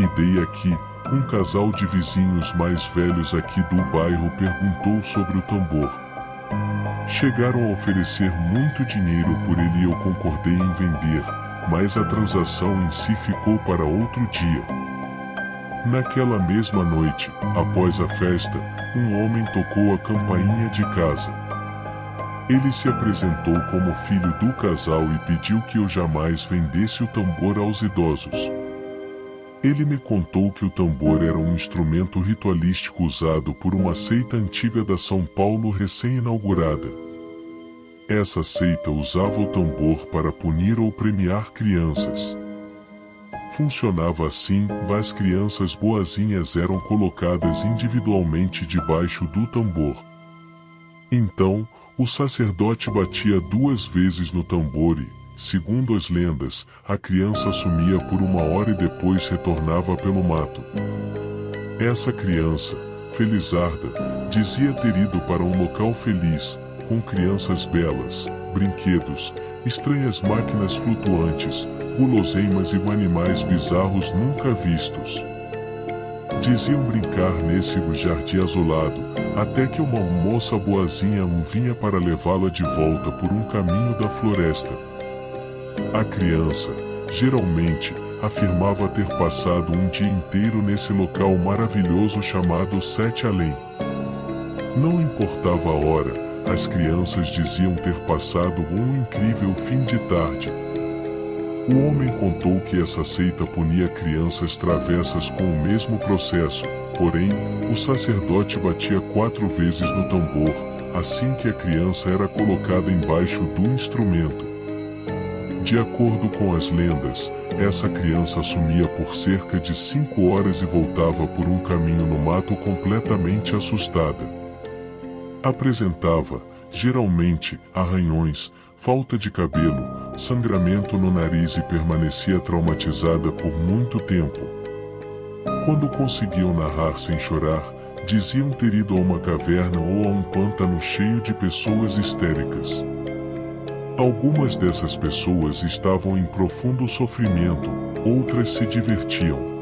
E dei aqui, um casal de vizinhos mais velhos aqui do bairro perguntou sobre o tambor. Chegaram a oferecer muito dinheiro por ele e eu concordei em vender, mas a transação em si ficou para outro dia. Naquela mesma noite, após a festa, um homem tocou a campainha de casa. Ele se apresentou como filho do casal e pediu que eu jamais vendesse o tambor aos idosos. Ele me contou que o tambor era um instrumento ritualístico usado por uma seita antiga da São Paulo recém-inaugurada. Essa seita usava o tambor para punir ou premiar crianças. Funcionava assim: as crianças boazinhas eram colocadas individualmente debaixo do tambor. Então, o sacerdote batia 2 vezes no tambor e, segundo as lendas, a criança sumia por 1 hora e depois retornava pelo mato. Essa criança, Felizarda, dizia ter ido para um local feliz, com crianças belas, brinquedos, estranhas máquinas flutuantes, guloseimas e animais bizarros nunca vistos. Diziam brincar nesse jardim azulado, até que uma moça boazinha vinha para levá-la de volta por um caminho da floresta. A criança, geralmente, afirmava ter passado um dia inteiro nesse local maravilhoso chamado Sete Além. Não importava a hora, as crianças diziam ter passado um incrível fim de tarde. O homem contou que essa seita punia crianças travessas com o mesmo processo, porém, o sacerdote batia 4 vezes no tambor, assim que a criança era colocada embaixo do instrumento. De acordo com as lendas, essa criança sumia por cerca de 5 horas e voltava por um caminho no mato completamente assustada. Apresentava, geralmente, arranhões, falta de cabelo, sangramento no nariz e permanecia traumatizada por muito tempo. Quando conseguiam narrar sem chorar, diziam ter ido a uma caverna ou a um pântano cheio de pessoas histéricas. Algumas dessas pessoas estavam em profundo sofrimento, outras se divertiam.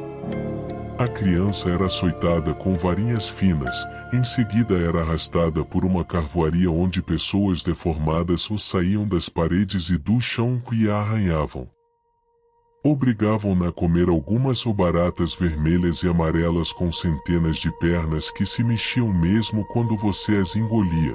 A criança era açoitada com varinhas finas, em seguida era arrastada por uma carvoaria onde pessoas deformadas saíam das paredes e do chão e a arranhavam. Obrigavam-na a comer algumas baratas vermelhas e amarelas com centenas de pernas que se mexiam mesmo quando você as engolia.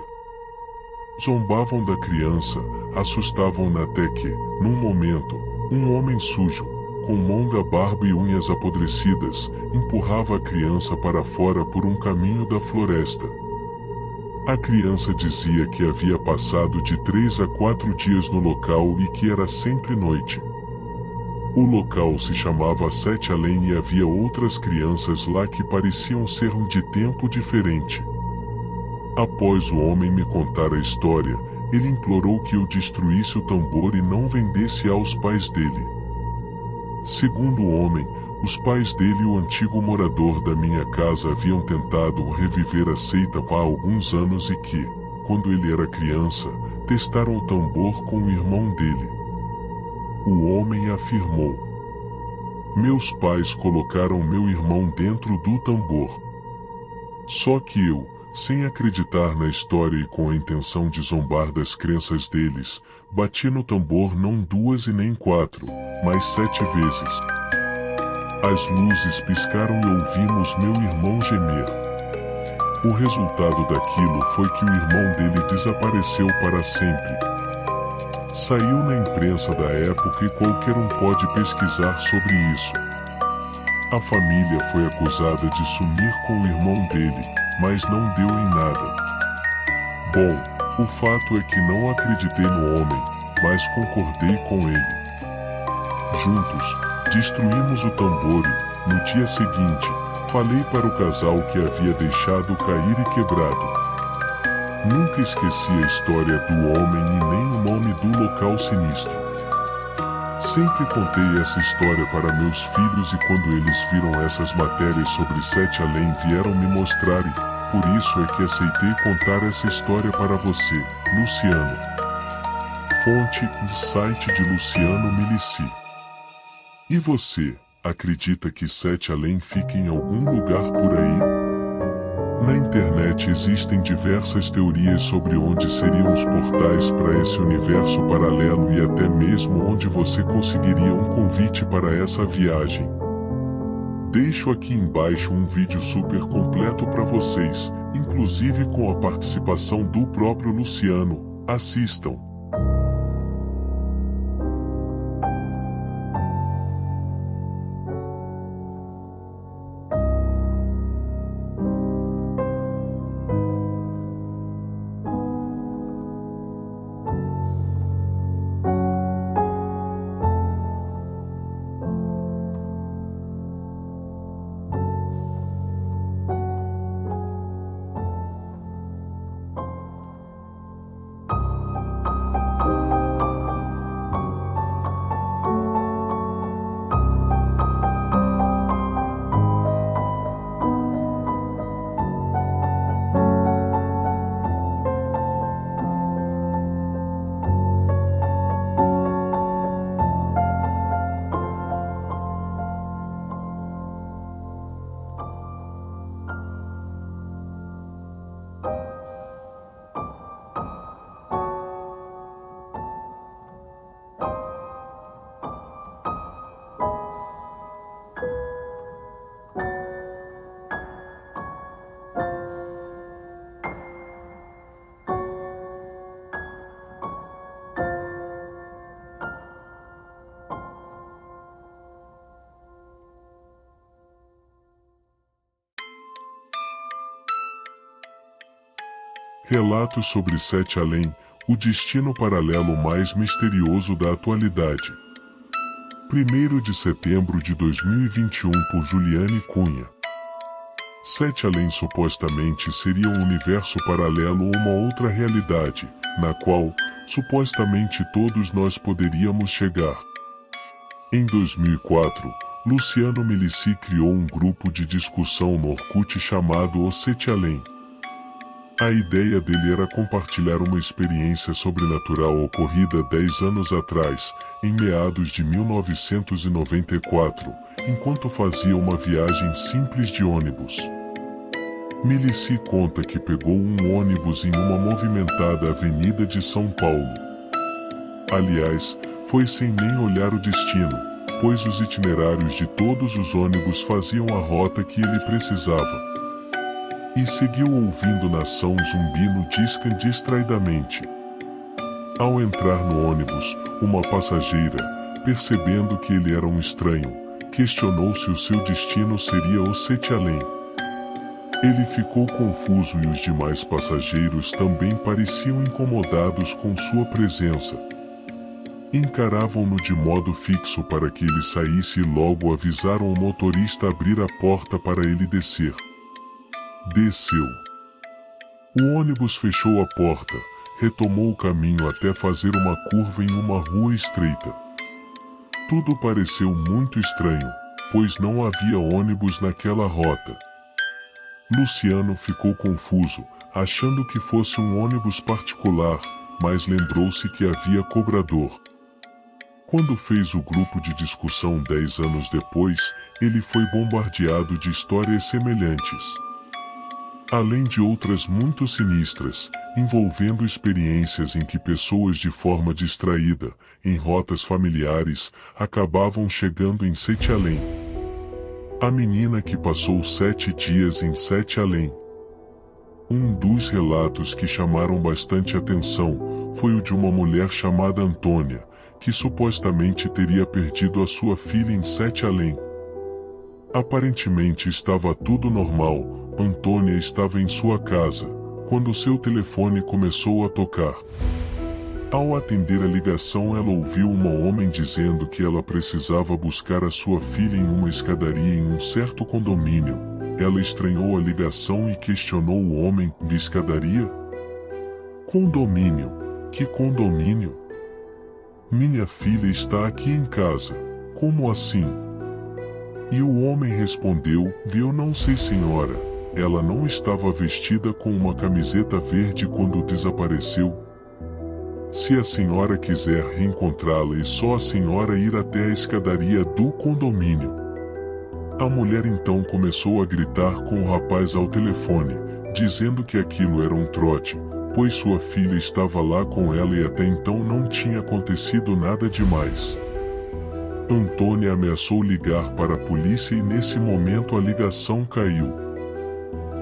Zombavam da criança, assustavam-na até que, num momento, um homem sujo, com longa barba e unhas apodrecidas, empurrava a criança para fora por um caminho da floresta. A criança dizia que havia passado de 3 a 4 dias no local e que era sempre noite. O local se chamava Sete Além e havia outras crianças lá que pareciam ser de tempo diferente. Após o homem me contar a história, ele implorou que eu destruísse o tambor e não vendesse aos pais dele. Segundo o homem, os pais dele e o antigo morador da minha casa haviam tentado reviver a seita há alguns anos e que, quando ele era criança, testaram o tambor com o irmão dele. O homem afirmou: meus pais colocaram meu irmão dentro do tambor. Só que eu, sem acreditar na história e com a intenção de zombar das crenças deles, bati no tambor não 2 e nem 4, mas 7 vezes. As luzes piscaram e ouvimos meu irmão gemer. O resultado daquilo foi que o irmão dele desapareceu para sempre. Saiu na imprensa da época e qualquer pode pesquisar sobre isso. A família foi acusada de sumir com o irmão dele, mas não deu em nada. Bom, o fato é que não acreditei no homem, mas concordei com ele. Juntos, destruímos o tambor e, no dia seguinte, falei para o casal que havia deixado cair e quebrado. Nunca esqueci a história do homem e nem o nome do local sinistro. Sempre contei essa história para meus filhos e quando eles viram essas matérias sobre Sete Além vieram me mostrar e, por isso é que aceitei contar essa história para você, Luciano. Fonte, do site de Luciano Milici. E você, acredita que Sete Além fica em algum lugar por aí? Na internet existem diversas teorias sobre onde seriam os portais para esse universo paralelo e até mesmo onde você conseguiria um convite para essa viagem. Deixo aqui embaixo um vídeo super completo para vocês, inclusive com a participação do próprio Luciano. Assistam. Relatos sobre Sete Além, o destino paralelo mais misterioso da atualidade. 1º de setembro de 2021 por Juliane Cunha. Sete Além supostamente seria um universo paralelo ou uma outra realidade, na qual, supostamente todos nós poderíamos chegar. Em 2004, Luciano Milici criou um grupo de discussão no Orkut chamado O Sete Além. A ideia dele era compartilhar uma experiência sobrenatural ocorrida 10 anos atrás, em meados de 1994, enquanto fazia uma viagem simples de ônibus. Milici conta que pegou um ônibus em uma movimentada avenida de São Paulo. Aliás, foi sem nem olhar o destino, pois os itinerários de todos os ônibus faziam a rota que ele precisava. E seguiu ouvindo Nação Zumbi no Discman distraidamente. Ao entrar no ônibus, uma passageira, percebendo que ele era um estranho, questionou se o seu destino seria o Sete Além. Ele ficou confuso e os demais passageiros também pareciam incomodados com sua presença. Encaravam-no de modo fixo para que ele saísse e logo avisaram o motorista abrir a porta para ele descer. Desceu. O ônibus fechou a porta, retomou o caminho até fazer uma curva em uma rua estreita. Tudo pareceu muito estranho, pois não havia ônibus naquela rota. Luciano ficou confuso, achando que fosse um ônibus particular, mas lembrou-se que havia cobrador. Quando fez o grupo de discussão 10 anos depois, ele foi bombardeado de histórias semelhantes. Além de outras muito sinistras, envolvendo experiências em que pessoas de forma distraída, em rotas familiares, acabavam chegando em Sete Além. A menina que passou 7 dias em Sete Além. Um dos relatos que chamaram bastante atenção foi o de uma mulher chamada Antônia, que supostamente teria perdido a sua filha em Sete Além. Aparentemente estava tudo normal. Antônia estava em sua casa, quando seu telefone começou a tocar. Ao atender a ligação, ela ouviu um homem dizendo que ela precisava buscar a sua filha em uma escadaria em um certo condomínio. Ela estranhou a ligação e questionou o homem: de escadaria? Condomínio? Que condomínio? Minha filha está aqui em casa. Como assim? E o homem respondeu: eu não sei, senhora. Ela não estava vestida com uma camiseta verde quando desapareceu. Se a senhora quiser reencontrá-la, é só a senhora ir até a escadaria do condomínio. A mulher então começou a gritar com o rapaz ao telefone, dizendo que aquilo era um trote, pois sua filha estava lá com ela e até então não tinha acontecido nada demais. Antônia ameaçou ligar para a polícia e nesse momento a ligação caiu.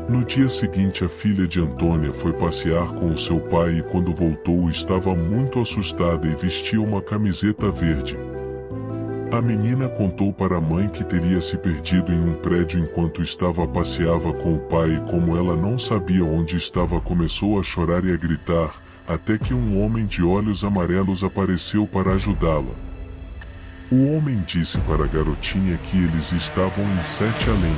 No dia seguinte a filha de Antônia foi passear com o seu pai e quando voltou estava muito assustada e vestia uma camiseta verde. A menina contou para a mãe que teria se perdido em um prédio enquanto passeava com o pai e como ela não sabia onde estava começou a chorar e a gritar, até que um homem de olhos amarelos apareceu para ajudá-la. O homem disse para a garotinha que eles estavam em 7 Além.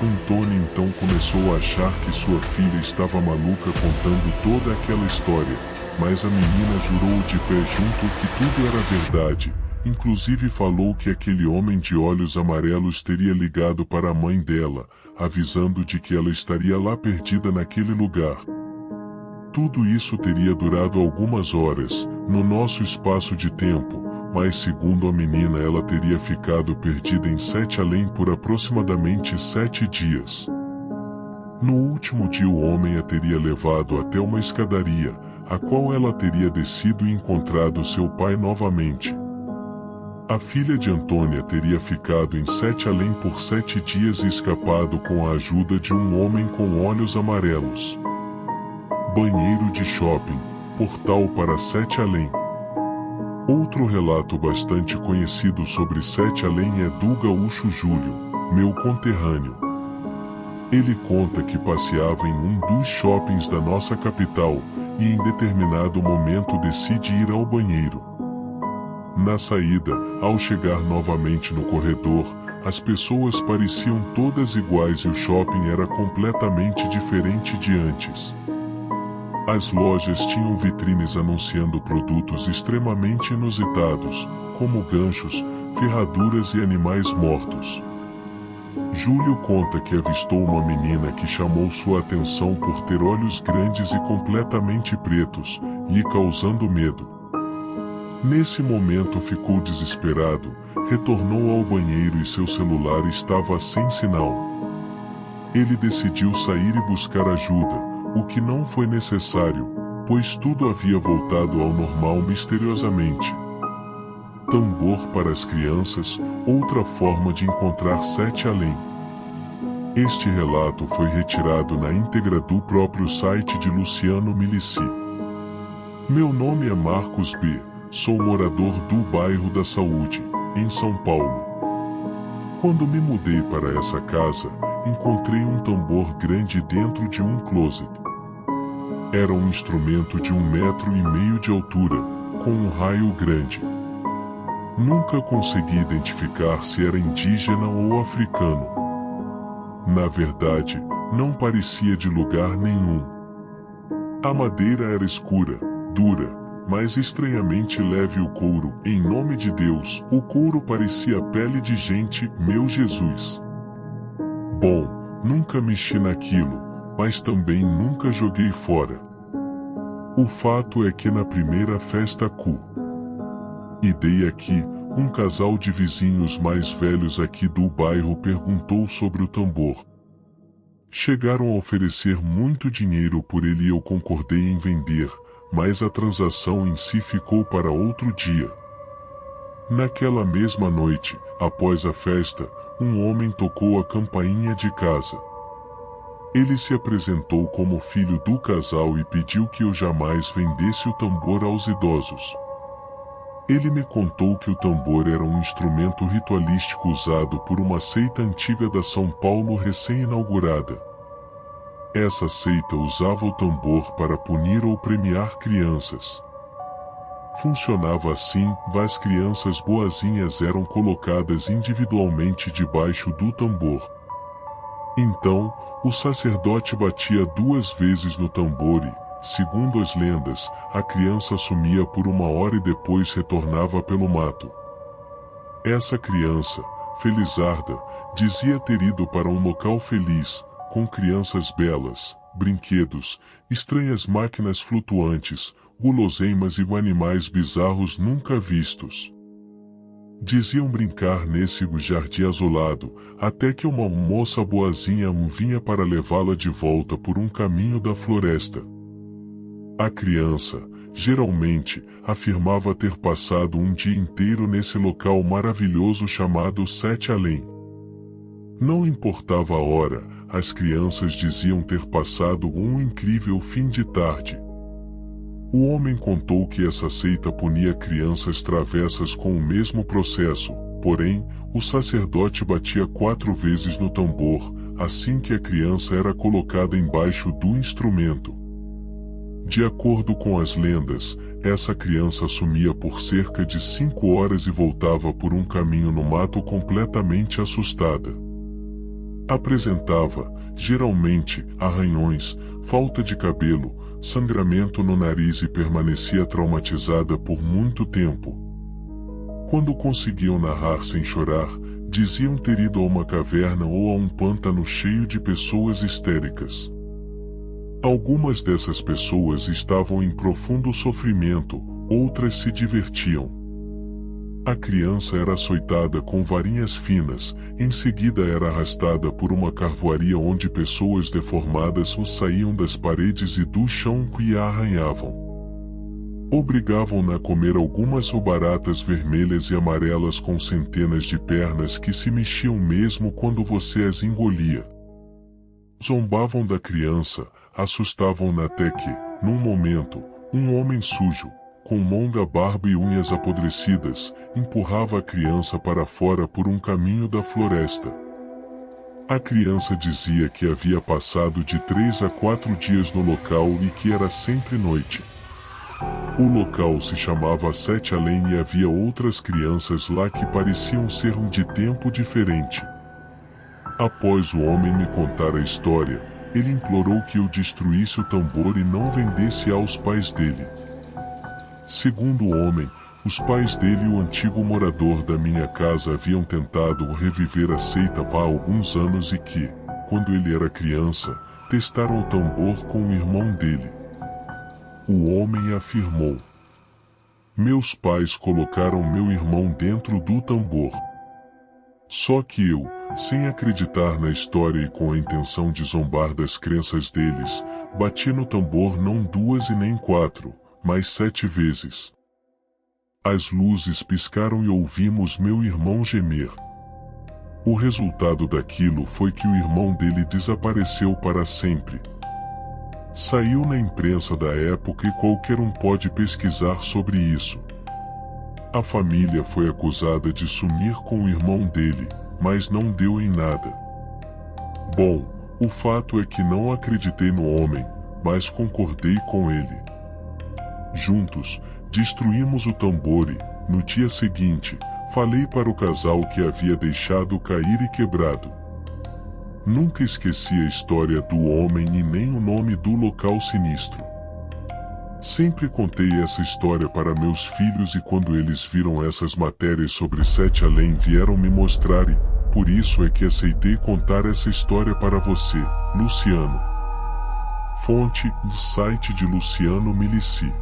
Antônia então começou a achar que sua filha estava maluca contando toda aquela história, mas a menina jurou de pé junto que tudo era verdade. Inclusive falou que aquele homem de olhos amarelos teria ligado para a mãe dela, avisando de que ela estaria lá perdida naquele lugar. Tudo isso teria durado algumas horas, no nosso espaço de tempo, mas segundo a menina ela teria ficado perdida em 7 Além por aproximadamente 7 dias. No último dia o homem a teria levado até uma escadaria, a qual ela teria descido e encontrado seu pai novamente. A filha de Antônia teria ficado em 7 Além por 7 dias e escapado com a ajuda de um homem com olhos amarelos. Banheiro de shopping, portal para 7 Além. Outro relato bastante conhecido sobre 7 Além é do gaúcho Júlio, meu conterrâneo. Ele conta que passeava em um dos shoppings da nossa capital e em determinado momento decide ir ao banheiro. Na saída, ao chegar novamente no corredor, as pessoas pareciam todas iguais e o shopping era completamente diferente de antes. As lojas tinham vitrines anunciando produtos extremamente inusitados, como ganchos, ferraduras e animais mortos. Júlio conta que avistou uma menina que chamou sua atenção por ter olhos grandes e completamente pretos, lhe causando medo. Nesse momento ficou desesperado, retornou ao banheiro e seu celular estava sem sinal. Ele decidiu sair e buscar ajuda, o que não foi necessário, pois tudo havia voltado ao normal misteriosamente. Tambor para as crianças, outra forma de encontrar 7 Além. Este relato foi retirado na íntegra do próprio site de Luciano Milici. Meu nome é Marcos B. Sou morador do bairro da Saúde, em São Paulo. Quando me mudei para essa casa, encontrei um tambor grande dentro de um closet. Era um instrumento de 1,5 metro de altura, com um raio grande. Nunca consegui identificar se era indígena ou africano. Na verdade, não parecia de lugar nenhum. A madeira era escura, dura, mas estranhamente leve o couro, em nome de Deus, o couro parecia pele de gente, meu Jesus. Bom, nunca mexi naquilo, mas também nunca joguei fora. O fato é que na primeira festa e dei aqui, um casal de vizinhos mais velhos aqui do bairro perguntou sobre o tambor. Chegaram a oferecer muito dinheiro por ele e eu concordei em vender, mas a transação em si ficou para outro dia. Naquela mesma noite, após a festa, um homem tocou a campainha de casa. Ele se apresentou como filho do casal e pediu que eu jamais vendesse o tambor aos idosos. Ele me contou que o tambor era um instrumento ritualístico usado por uma seita antiga da São Paulo recém-inaugurada. Essa seita usava o tambor para punir ou premiar crianças. Funcionava assim, as crianças boazinhas eram colocadas individualmente debaixo do tambor. Então, o sacerdote batia 2 vezes no tambor e, segundo as lendas, a criança sumia por 1 hora e depois retornava pelo mato. Essa criança, Felizarda, dizia ter ido para um local feliz, com crianças belas, brinquedos, estranhas máquinas flutuantes, guloseimas e animais bizarros nunca vistos. Diziam brincar nesse jardim azulado, até que uma moça boazinha vinha para levá-la de volta por um caminho da floresta. A criança, geralmente, afirmava ter passado um dia inteiro nesse local maravilhoso chamado Sete Além. Não importava a hora, as crianças diziam ter passado um incrível fim de tarde. O homem contou que essa seita punia crianças travessas com o mesmo processo, porém, o sacerdote batia 4 vezes no tambor, assim que a criança era colocada embaixo do instrumento. De acordo com as lendas, essa criança sumia por cerca de 5 horas e voltava por um caminho no mato completamente assustada. Apresentava, geralmente, arranhões, falta de cabelo, sangramento no nariz e permanecia traumatizada por muito tempo. Quando conseguiam narrar sem chorar, diziam ter ido a uma caverna ou a um pântano cheio de pessoas histéricas. Algumas dessas pessoas estavam em profundo sofrimento, outras se divertiam. A criança era açoitada com varinhas finas, em seguida era arrastada por uma carvoaria onde pessoas deformadas os saíam das paredes e do chão e a arranhavam. Obrigavam-na a comer algumas baratas vermelhas e amarelas com centenas de pernas que se mexiam mesmo quando você as engolia. Zombavam da criança, assustavam-na até que, num momento, um homem sujo, com longa barba e unhas apodrecidas, empurrava a criança para fora por um caminho da floresta. A criança dizia que havia passado de 3 a 4 dias no local e que era sempre noite. O local se chamava Sete Além e havia outras crianças lá que pareciam ser de tempo diferente. Após o homem me contar a história, ele implorou que eu destruísse o tambor e não vendesse aos pais dele. Segundo o homem, os pais dele e o antigo morador da minha casa haviam tentado reviver a seita há alguns anos e que, quando ele era criança, testaram o tambor com o irmão dele. O homem afirmou: meus pais colocaram meu irmão dentro do tambor. Só que eu, sem acreditar na história e com a intenção de zombar das crenças deles, bati no tambor não 2 e nem 4, mas 7 vezes. As luzes piscaram e ouvimos meu irmão gemer. O resultado daquilo foi que o irmão dele desapareceu para sempre. Saiu na imprensa da época e qualquer um pode pesquisar sobre isso. A família foi acusada de sumir com o irmão dele, mas não deu em nada. Bom, o fato é que não acreditei no homem, mas concordei com ele. Juntos, destruímos o tambor e, no dia seguinte, falei para o casal que havia deixado cair e quebrado. Nunca esqueci a história do homem e nem o nome do local sinistro. Sempre contei essa história para meus filhos e quando eles viram essas matérias sobre Sete Além vieram me mostrar e, por isso é que aceitei contar essa história para você, Luciano. Fonte, do site de Luciano Milici.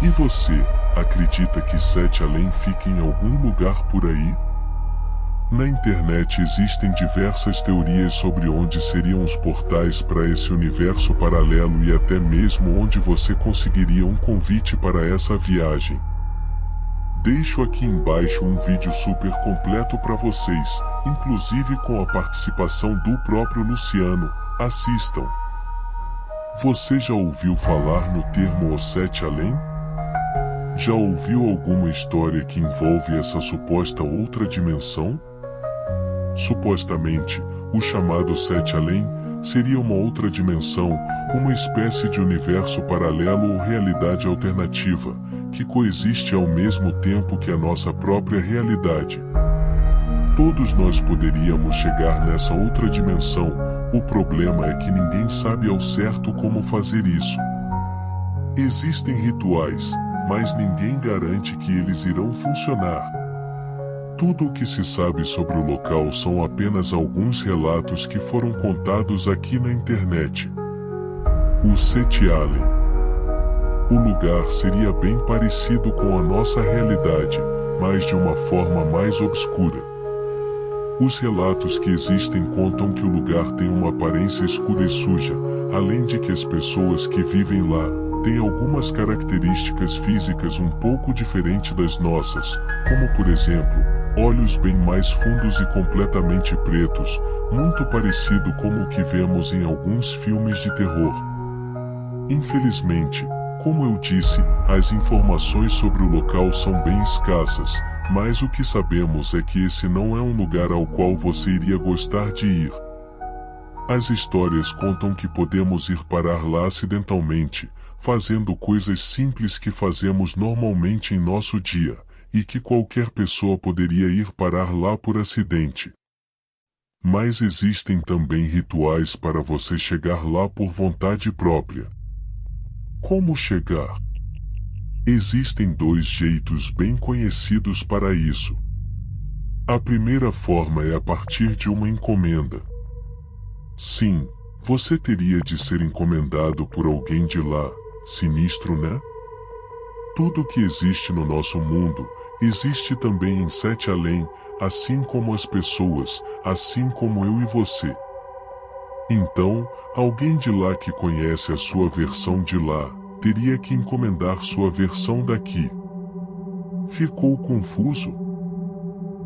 E você, acredita que Sete Além fica em algum lugar por aí? Na internet existem diversas teorias sobre onde seriam os portais para esse universo paralelo e até mesmo onde você conseguiria um convite para essa viagem. Deixo aqui embaixo um vídeo super completo para vocês, inclusive com a participação do próprio Luciano. Assistam. Você já ouviu falar no termo O Sete Além? Já ouviu alguma história que envolve essa suposta outra dimensão? Supostamente, o chamado Sete Além seria uma outra dimensão, uma espécie de universo paralelo ou realidade alternativa, que coexiste ao mesmo tempo que a nossa própria realidade. Todos nós poderíamos chegar nessa outra dimensão, o problema é que ninguém sabe ao certo como fazer isso. Existem rituais, mas ninguém garante que eles irão funcionar. Tudo o que se sabe sobre o local são apenas alguns relatos que foram contados aqui na internet. O Sete Além. O lugar seria bem parecido com a nossa realidade, mas de uma forma mais obscura. Os relatos que existem contam que o lugar tem uma aparência escura e suja, além de que as pessoas que vivem lá têm algumas características físicas um pouco diferentes das nossas, como por exemplo, olhos bem mais fundos e completamente pretos, muito parecido com o que vemos em alguns filmes de terror. Infelizmente, como eu disse, as informações sobre o local são bem escassas, mas o que sabemos é que esse não é um lugar ao qual você iria gostar de ir. As histórias contam que podemos ir parar lá acidentalmente, fazendo coisas simples que fazemos normalmente em nosso dia, e que qualquer pessoa poderia ir parar lá por acidente. Mas existem também rituais para você chegar lá por vontade própria. Como chegar? Existem dois jeitos bem conhecidos para isso. A primeira forma é a partir de uma encomenda. Sim, você teria de ser encomendado por alguém de lá. Sinistro, né? Tudo que existe no nosso mundo, existe também em Sete Além, assim como as pessoas, assim como eu e você. Então, alguém de lá que conhece a sua versão de lá, teria que encomendar sua versão daqui. Ficou confuso?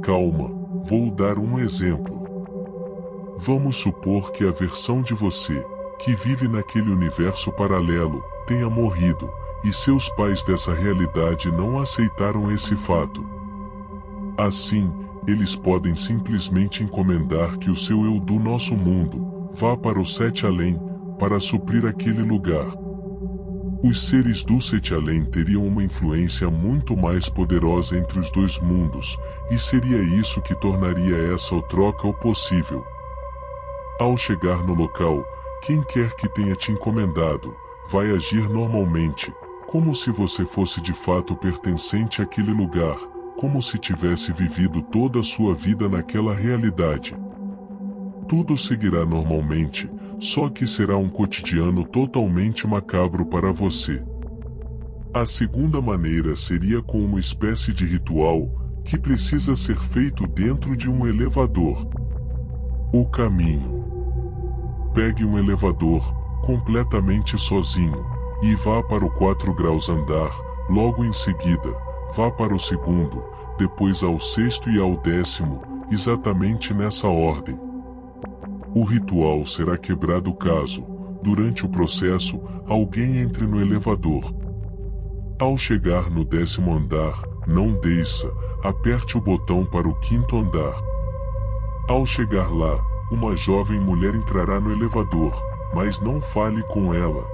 Calma, vou dar um exemplo. Vamos supor que a versão de você, que vive naquele universo paralelo, tenha morrido, e seus pais dessa realidade não aceitaram esse fato. Assim, eles podem simplesmente encomendar que o seu eu do nosso mundo vá para o Sete Além, para suprir aquele lugar. Os seres do Sete Além teriam uma influência muito mais poderosa entre os dois mundos, e seria isso que tornaria essa troca possível. Ao chegar no local, quem quer que tenha te encomendado, vai agir normalmente, como se você fosse de fato pertencente àquele lugar, como se tivesse vivido toda a sua vida naquela realidade. Tudo seguirá normalmente, só que será um cotidiano totalmente macabro para você. A segunda maneira seria com uma espécie de ritual, que precisa ser feito dentro de um elevador. O caminho. Pegue um elevador, completamente sozinho, e vá para o 4 graus andar, logo em seguida, vá para o 2º, depois ao 6º e ao 10º, exatamente nessa ordem. O ritual será quebrado caso, durante o processo, alguém entre no elevador. Ao chegar no 10º andar, não desça, aperte o botão para o 5º andar. Ao chegar lá, uma jovem mulher entrará no elevador, mas não fale com ela.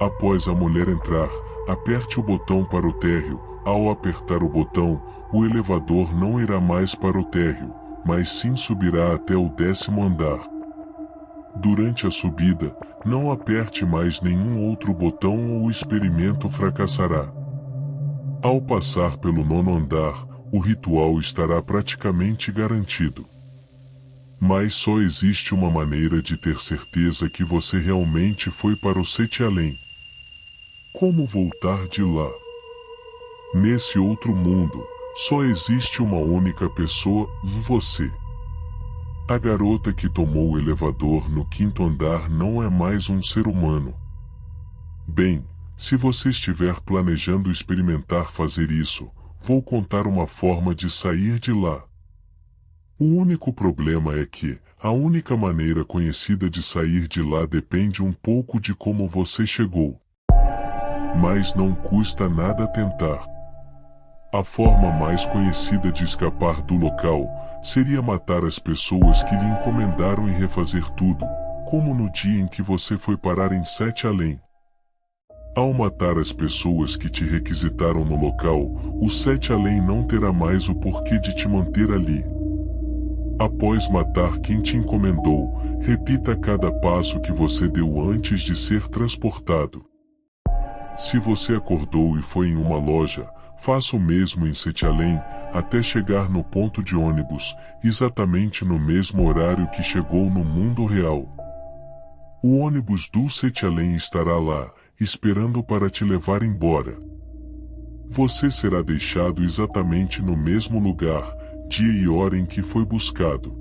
Após a mulher entrar, aperte o botão para o térreo. Ao apertar o botão, o elevador não irá mais para o térreo, mas sim subirá até o 10º andar. Durante a subida, não aperte mais nenhum outro botão ou o experimento fracassará. Ao passar pelo 9º andar, o ritual estará praticamente garantido. Mas só existe uma maneira de ter certeza que você realmente foi para o Sete Além. Como voltar de lá? Nesse outro mundo, só existe uma única pessoa, você. A garota que tomou o elevador no 5º andar não é mais um ser humano. Bem, se você estiver planejando experimentar fazer isso, vou contar uma forma de sair de lá. O único problema é que, a única maneira conhecida de sair de lá depende um pouco de como você chegou. Mas não custa nada tentar. A forma mais conhecida de escapar do local seria matar as pessoas que lhe encomendaram e refazer tudo, como no dia em que você foi parar em Sete Além. Ao matar as pessoas que te requisitaram no local, o Sete Além não terá mais o porquê de te manter ali. Após matar quem te encomendou, repita cada passo que você deu antes de ser transportado. Se você acordou e foi em uma loja, faça o mesmo em Sete Além, até chegar no ponto de ônibus, exatamente no mesmo horário que chegou no mundo real. O ônibus do Sete Além estará lá, esperando para te levar embora. Você será deixado exatamente no mesmo lugar, dia e hora em que foi buscado.